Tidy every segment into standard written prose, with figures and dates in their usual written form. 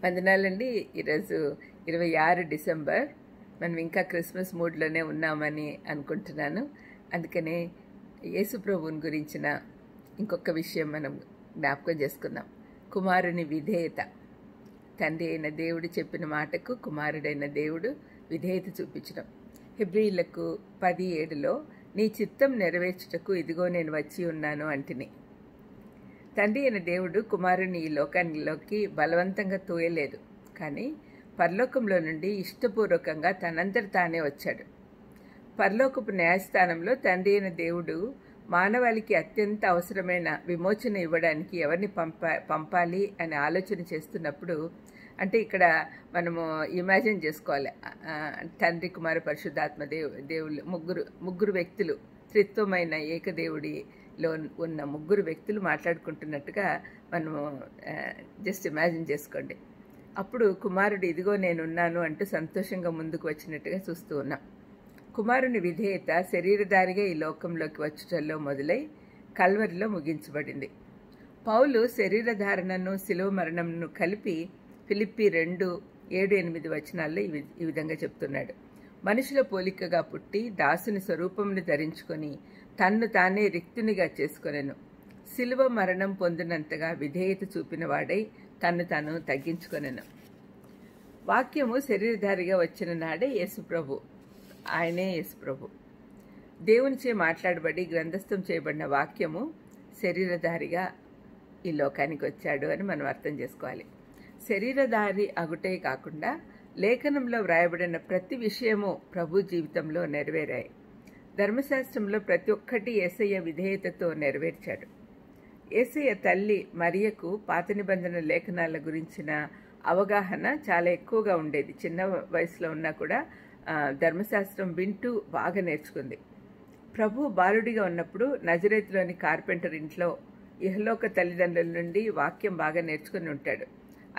వందనాలండి. ఈరోజు 26 డిసెంబర్. మనం ఇంకా క్రిస్మస్ మూడ్లోనే ఉన్నామని అనుకుంటున్నాను. అందుకనే యేసు ప్రభువుని గురించిన ఇంకొక విషయం మనం జ్ఞాపకం చేసుకుందాం. కుమారుని విధేయత. తండ్రి అయిన దేవుడు చెప్పిన మాటకు కుమారుడైన దేవుడు విధేయత చూపించడం. హెబ్రీయులకు 10:7లో నీ చిత్తం నెరవేర్చుటకు ఇదిగో నేను వచ్చి ఉన్నాను అంటిని. తండ్రి అయిన దేవుడు కుమారుని ఈ లోకానికి బలవంతంగా తోయలేదు, కానీ పరలోకంలో నుండి ఇష్టపూర్వకంగా తనంతట తానే వచ్చాడు. పరలోకపు న్యాయస్థానంలో తండ్రి అయిన దేవుడు మానవాళికి అత్యంత అవసరమైన విమోచన ఇవ్వడానికి ఎవరిని పంపాలి అని ఆలోచన చేస్తున్నప్పుడు, అంటే ఇక్కడ మనము ఇమాజిన్ చేసుకోవాలి, తండ్రి కుమార పరిశుద్ధాత్మ దేవుళ్ళు ముగ్గురు వ్యక్తులు, త్రిత్వమైన ఏకదేవుడిలో ఉన్న ముగ్గురు వ్యక్తులు మాట్లాడుకుంటున్నట్టుగా మనము జస్ట్ ఇమాజిన్ చేసుకోండి. అప్పుడు కుమారుడు ఇదిగో నేనున్నాను అంటూ సంతోషంగా ముందుకు వచ్చినట్టుగా చూస్తూ ఉన్నాం. కుమారుని విధేయత శరీరధారిగా ఈ లోకంలోకి వచ్చటంలో మొదలై కల్వరిలో ముగించబడింది. పౌలు శరీరధారణను శిలువ మరణంను కలిపి ఫిలిప్పీ 2:7-8 వచనాల్లో ఈ విధంగా చెప్తున్నాడు. మనుషుల పోలికగా పుట్టి దాసుని స్వరూపమును ధరించుకొని తన్ను తానే రిక్తునిగా చేసుకొనెను. శిలువ మరణం పొందినంతగా విధేయత చూపిన వాడై తన్ను తాను తగ్గించుకొనెను. వాక్యము శరీరధారిగా వచ్చిన నాడే యేసుప్రభు. ఆయనే యేసుప్రభు. దేవునిచే మాట్లాడబడి గ్రంథస్థం చేయబడిన వాక్యము శరీరధారిగా ఈ లోకానికి వచ్చాడు అని మనం అర్థం చేసుకోవాలి. శరీరధారి అగుటే కాకుండా లేఖనంలో వ్రాయబడిన ప్రతి విషయము ప్రభు జీవితంలో నెరవేరాయి. ధర్మశాస్త్రంలో ప్రతి ఒక్కటి యేసయ్య విధేయతతో నెరవేర్చాడు. యేసయ్య తల్లి మరియకు పాత నిబంధన లేఖనాల గురించిన అవగాహన చాలా ఎక్కువగా ఉండేది. చిన్న వయసులో ఉన్నా కూడా ధర్మశాస్త్రం వింటూ బాగా నేర్చుకుంది. ప్రభు బాలుడిగా ఉన్నప్పుడు నజరేతులోని కార్పెంటర్ ఇంట్లో ఇహలోక తల్లిదండ్రుల నుండి వాక్యం బాగా నేర్చుకుని ఉంటాడు.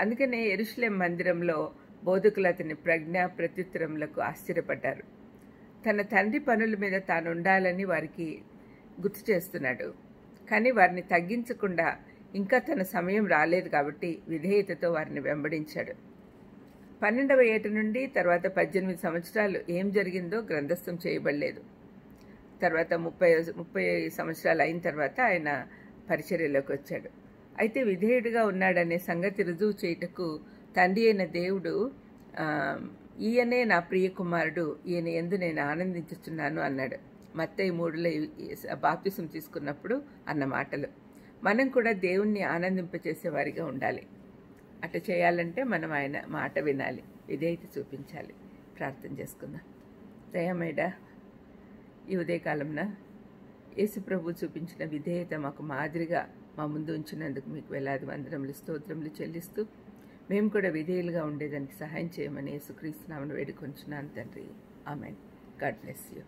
అందుకనే యెరూషలేం మందిరంలో బోధకులు అతని ప్రజ్ఞ ప్రత్యుత్తరములకు ఆశ్చర్యపడ్డారు. తన తండ్రి పనుల మీద తాను ఉండాలని వారికి గుర్తు చేస్తున్నాడు, కానీ వారిని తగ్గించకుండా ఇంకా తన సమయం రాలేదు కాబట్టి విధేయతతో వారిని వెంబడించాడు. 12వ ఏట నుండి తర్వాత 18 సంవత్సరాలు ఏం జరిగిందో గ్రంథస్థం చేయబడలేదు. తర్వాత 30 సంవత్సరాలు అయిన తర్వాత ఆయన పరిచర్యలోకి వచ్చాడు. అయితే విధేయుడిగా ఉన్నాడనే సంగతి రుజువు చేయుటకు తండ్రి అయిన దేవుడు ఈయనే నా ప్రియ కుమారుడు, ఈయన యందు నేను ఆనందించుచున్నాను అన్నాడు. మత్తయి 3లో బాప్తిసం తీసుకున్నప్పుడు అన్న మాటలు. మనం కూడా దేవుణ్ణి ఆనందింపచేసేవారిగా ఉండాలి. అట్లా చేయాలంటే మనం ఆయన మాట వినాలి, విధేయత చూపించాలి. ప్రార్థన చేసుకుందాం. దయమేడా ఈ ఉదయకాలంన యేసు ప్రభు చూపించిన విధేయత మాకు మాదిరిగా మా ముందు ఉంచినందుకు మీకు వేలాది వందనములు స్తోత్రములు చెల్లిస్తూ మేము కూడా విధేయులుగా ఉండేదానికి సహాయం చేయమని యేసుక్రీస్తు నామమున వేడుకొంచున్నాను తండ్రి. ఆమేన్. God bless you.